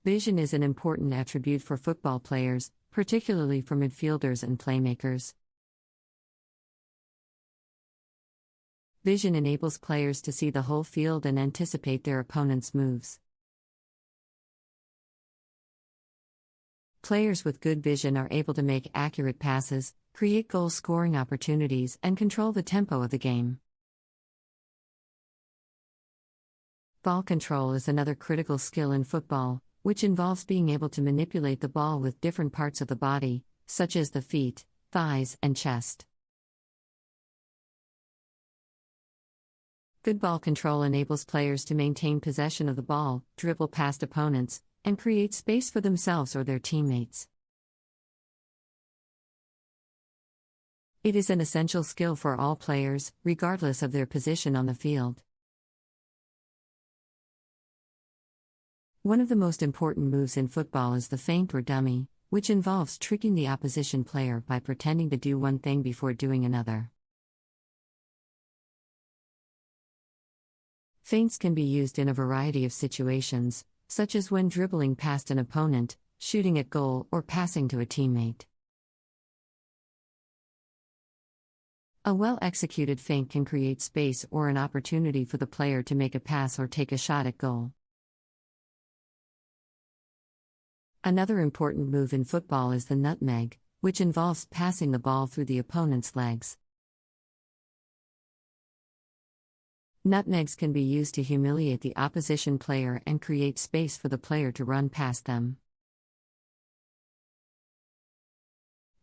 Vision is an important attribute for football players, particularly for midfielders and playmakers. Vision enables players to see the whole field and anticipate their opponent's moves. Players with good vision are able to make accurate passes, create goal-scoring opportunities, and control the tempo of the game. Ball control is another critical skill in football, which involves being able to manipulate the ball with different parts of the body, such as the feet, thighs, and chest. Good ball control enables players to maintain possession of the ball, dribble past opponents, and create space for themselves or their teammates. It is an essential skill for all players, regardless of their position on the field. One of the most important moves in football is the feint or dummy, which involves tricking the opposition player by pretending to do one thing before doing another. Feints can be used in a variety of situations, such as when dribbling past an opponent, shooting at goal, or passing to a teammate. A well-executed feint can create space or an opportunity for the player to make a pass or take a shot at goal. Another important move in football is the nutmeg, which involves passing the ball through the opponent's legs. Nutmegs can be used to humiliate the opposition player and create space for the player to run past them.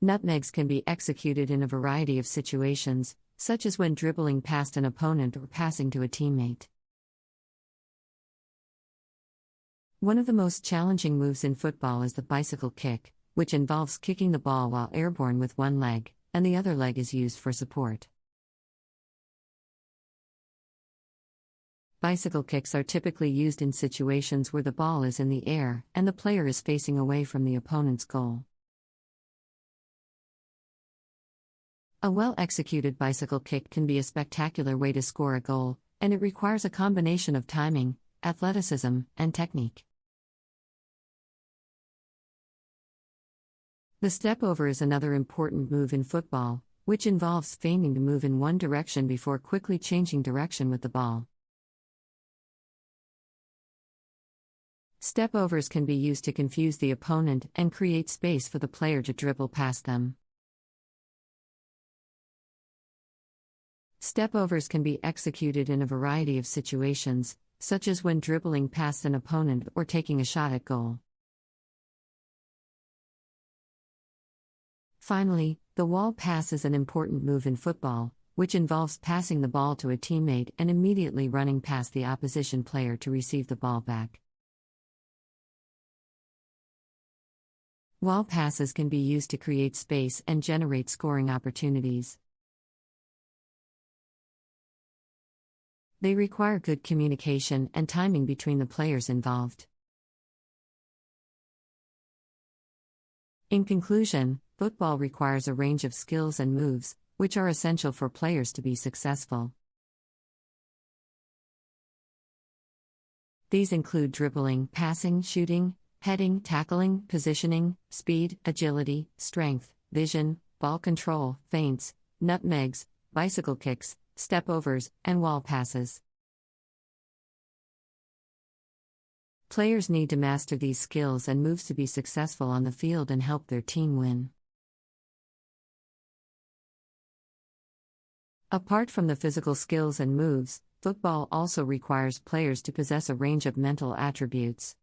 Nutmegs can be executed in a variety of situations, such as when dribbling past an opponent or passing to a teammate. One of the most challenging moves in football is the bicycle kick, which involves kicking the ball while airborne with one leg, and the other leg is used for support. Bicycle kicks are typically used in situations where the ball is in the air and the player is facing away from the opponent's goal. A well-executed bicycle kick can be a spectacular way to score a goal, and it requires a combination of timing, athleticism, and technique. The step-over is another important move in football, which involves feigning to move in one direction before quickly changing direction with the ball. Step-overs can be used to confuse the opponent and create space for the player to dribble past them. Step-overs can be executed in a variety of situations, such as when dribbling past an opponent or taking a shot at goal. Finally, the wall pass is an important move in football, which involves passing the ball to a teammate and immediately running past the opposition player to receive the ball back. Wall passes can be used to create space and generate scoring opportunities. They require good communication and timing between the players involved. In conclusion, football requires a range of skills and moves, which are essential for players to be successful. These include dribbling, passing, shooting, heading, tackling, positioning, speed, agility, strength, vision, ball control, feints, nutmegs, bicycle kicks, step-overs, and wall passes. Players need to master these skills and moves to be successful on the field and help their team win. Apart from the physical skills and moves, football also requires players to possess a range of mental attributes.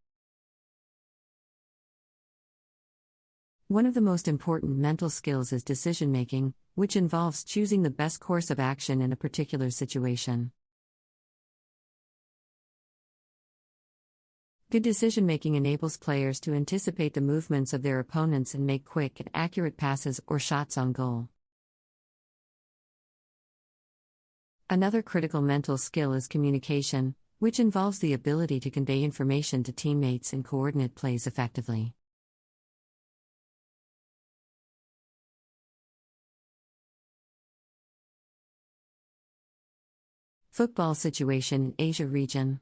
One of the most important mental skills is decision-making, which involves choosing the best course of action in a particular situation. Good decision-making enables players to anticipate the movements of their opponents and make quick and accurate passes or shots on goal. Another critical mental skill is communication, which involves the ability to convey information to teammates and coordinate plays effectively. Football situation in Asia region.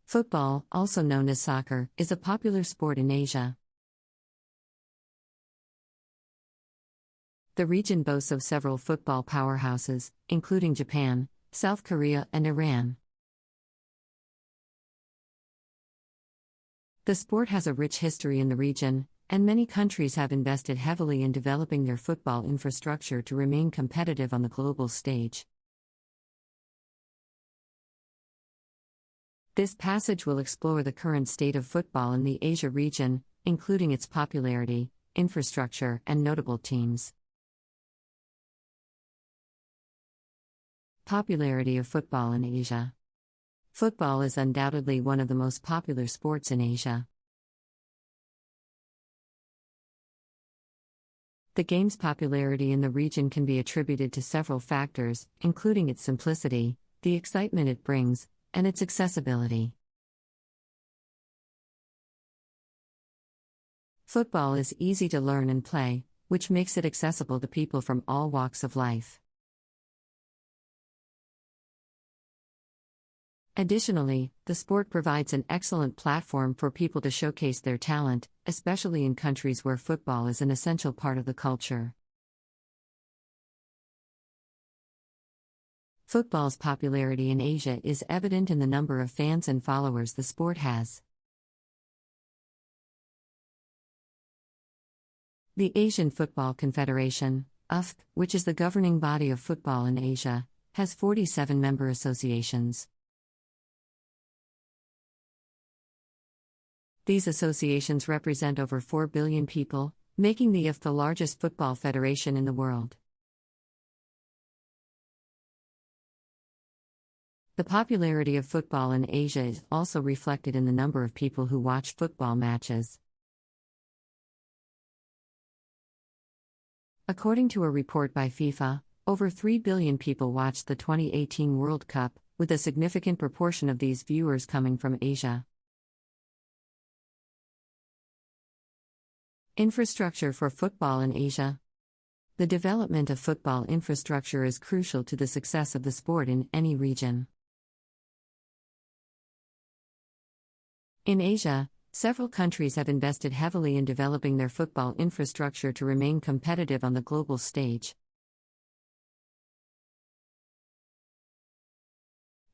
Football, also known as soccer, is a popular sport in Asia. The region boasts of several football powerhouses, including Japan, South Korea, and Iran. The sport has a rich history in the region, and many countries have invested heavily in developing their football infrastructure to remain competitive on the global stage. This passage will explore the current state of football in the Asia region, including its popularity, infrastructure, and notable teams. Popularity of football in Asia. Football is undoubtedly one of the most popular sports in Asia. The game's popularity in the region can be attributed to several factors, including its simplicity, the excitement it brings, and its accessibility. Football is easy to learn and play, which makes it accessible to people from all walks of life. Additionally, the sport provides an excellent platform for people to showcase their talent, especially in countries where football is an essential part of the culture. Football's popularity in Asia is evident in the number of fans and followers the sport has. The Asian Football Confederation, AFC, which is the governing body of football in Asia, has 47 member associations. These associations represent over 4 billion people, making the AFC the largest football federation in the world. The popularity of football in Asia is also reflected in the number of people who watch football matches. According to a report by FIFA, over 3 billion people watched the 2018 World Cup, with a significant proportion of these viewers coming from Asia. Infrastructure for football in Asia. The development of football infrastructure is crucial to the success of the sport in any region. In Asia, several countries have invested heavily in developing their football infrastructure to remain competitive on the global stage.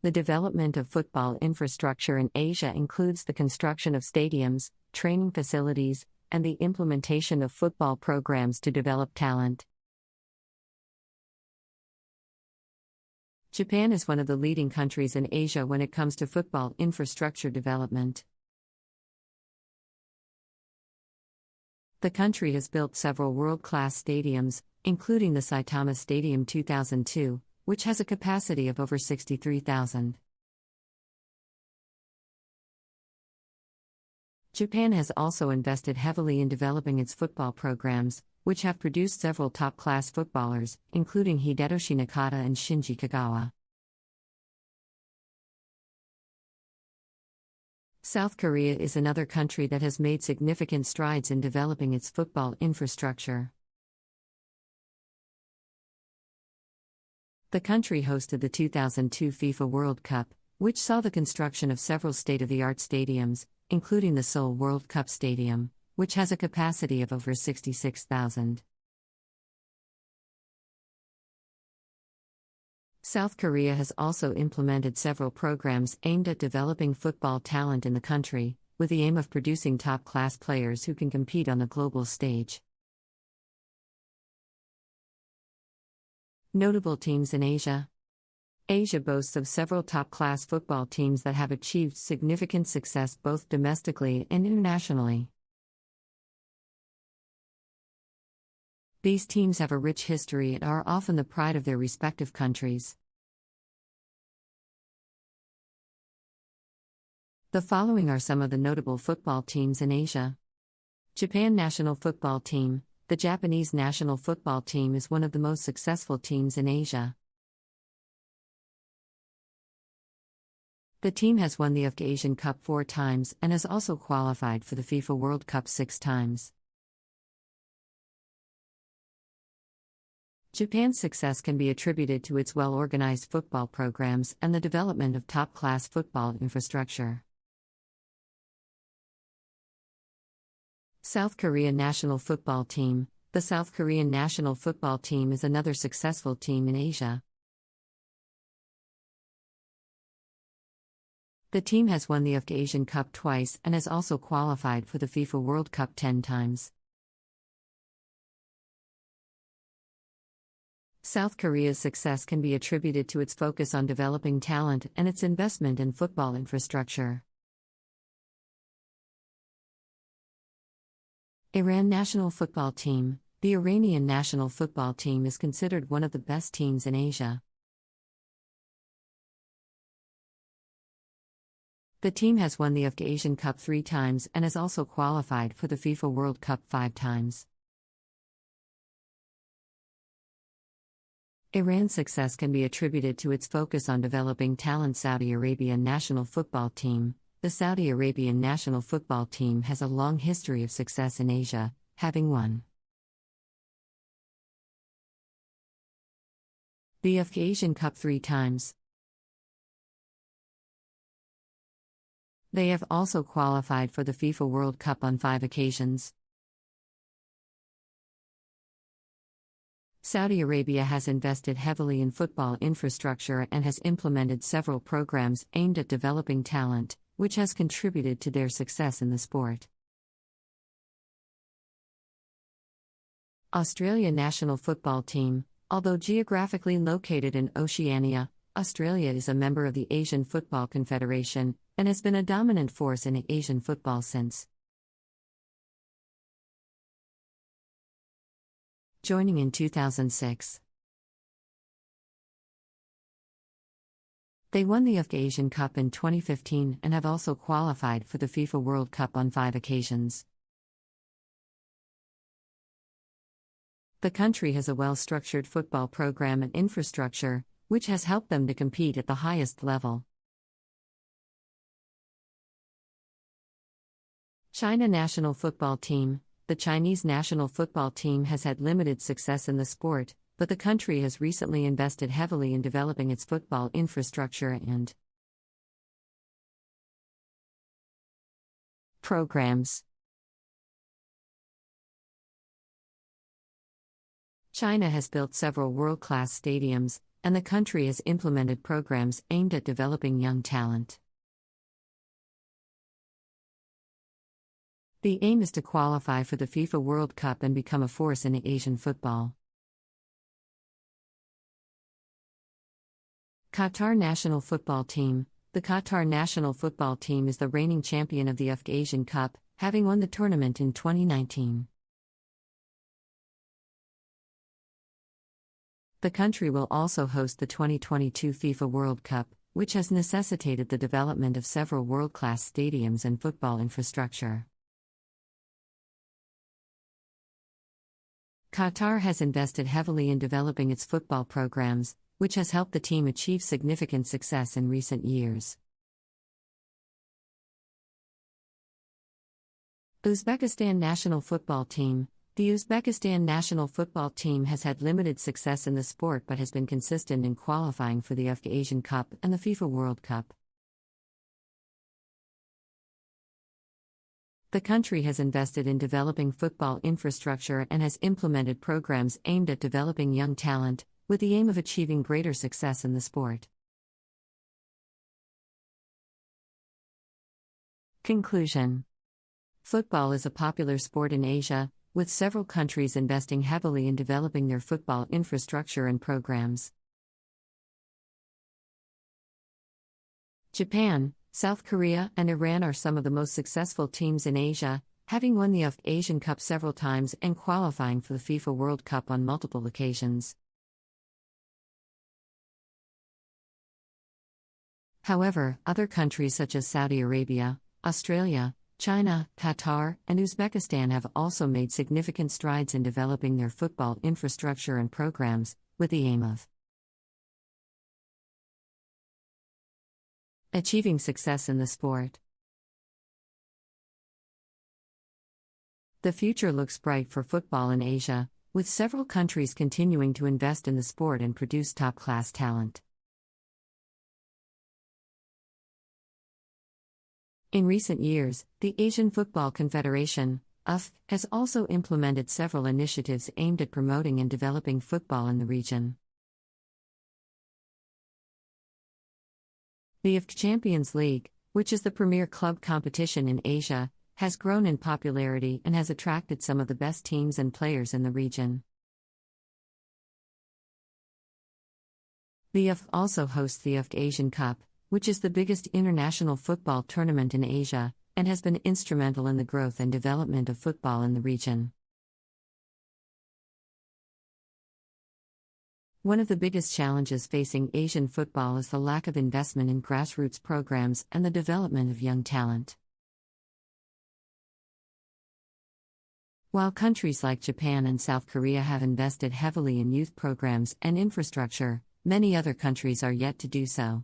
The development of football infrastructure in Asia includes the construction of stadiums, training facilities, and the implementation of football programs to develop talent. Japan is one of the leading countries in Asia when it comes to football infrastructure development. The country has built several world-class stadiums, including the Saitama Stadium 2002, which has a capacity of over 63,000. Japan has also invested heavily in developing its football programs, which have produced several top-class footballers, including Hidetoshi Nakata and Shinji Kagawa. South Korea is another country that has made significant strides in developing its football infrastructure. The country hosted the 2002 FIFA World Cup, which saw the construction of several state-of-the-art stadiums, including the Seoul World Cup Stadium, which has a capacity of over 66,000. South Korea has also implemented several programs aimed at developing football talent in the country, with the aim of producing top-class players who can compete on the global stage. Notable teams in Asia. Asia boasts of several top-class football teams that have achieved significant success both domestically and internationally. These teams have a rich history and are often the pride of their respective countries. The following are some of the notable football teams in Asia. Japan National Football Team. The Japanese national football team is one of the most successful teams in Asia. The team has won the AFC Asian Cup 4 times and has also qualified for the FIFA World Cup 6 times. Japan's success can be attributed to its well-organized football programs and the development of top-class football infrastructure. South Korea National Football Team. The South Korean national football team is another successful team in Asia. The team has won the AFC Asian Cup twice and has also qualified for the FIFA World Cup 10 times. South Korea's success can be attributed to its focus on developing talent and its investment in football infrastructure. Iran National Football Team. The Iranian national football team is considered one of the best teams in Asia. The team has won the AFC Asian Cup 3 times and has also qualified for the FIFA World Cup 5 times. Iran's success can be attributed to its focus on developing talent. Saudi Arabian national football team. The Saudi Arabian national football team has a long history of success in Asia, having won the AFC Asian Cup 3 times. They have also qualified for the FIFA World Cup on 5 occasions. Saudi Arabia has invested heavily in football infrastructure and has implemented several programs aimed at developing talent, which has contributed to their success in the sport. Australia national football team. Although geographically located in Oceania, Australia is a member of the Asian Football Confederation and has been a dominant force in Asian football since joining in 2006. They won the Asian Cup in 2015 and have also qualified for the FIFA World Cup on 5 occasions. The country has a well-structured football program and infrastructure, which has helped them to compete at the highest level. China national football team. The Chinese national football team has had limited success in the sport, but the country has recently invested heavily in developing its football infrastructure and programs. China has built several world-class stadiums, and the country has implemented programs aimed at developing young talent. The aim is to qualify for the FIFA World Cup and become a force in Asian football. Qatar national football team. The Qatar national football team is the reigning champion of the Asian Cup, having won the tournament in 2019. The country will also host the 2022 FIFA World Cup, which has necessitated the development of several world-class stadiums and football infrastructure. Qatar has invested heavily in developing its football programs, which has helped the team achieve significant success in recent years. Uzbekistan national football team. The Uzbekistan national football team has had limited success in the sport but has been consistent in qualifying for the Asian Cup and the FIFA World Cup. The country has invested in developing football infrastructure and has implemented programs aimed at developing young talent, with the aim of achieving greater success in the sport. Conclusion. Football is a popular sport in Asia, with several countries investing heavily in developing their football infrastructure and programs. Japan, South Korea, and Iran are some of the most successful teams in Asia, having won the Asian Cup several times and qualifying for the FIFA World Cup on multiple occasions. However, other countries such as Saudi Arabia, Australia, China, Qatar, and Uzbekistan have also made significant strides in developing their football infrastructure and programs, with the aim of achieving success in the sport. The future looks bright for football in Asia, with several countries continuing to invest in the sport and produce top-class talent. In recent years, the Asian Football Confederation, AFC, has also implemented several initiatives aimed at promoting and developing football in the region. The AFC Champions League, which is the premier club competition in Asia, has grown in popularity and has attracted some of the best teams and players in the region. The AFC also hosts the AFC Asian Cup, which is the biggest international football tournament in Asia, and has been instrumental in the growth and development of football in the region. One of the biggest challenges facing Asian football is the lack of investment in grassroots programs and the development of young talent. While countries like Japan and South Korea have invested heavily in youth programs and infrastructure, many other countries are yet to do so.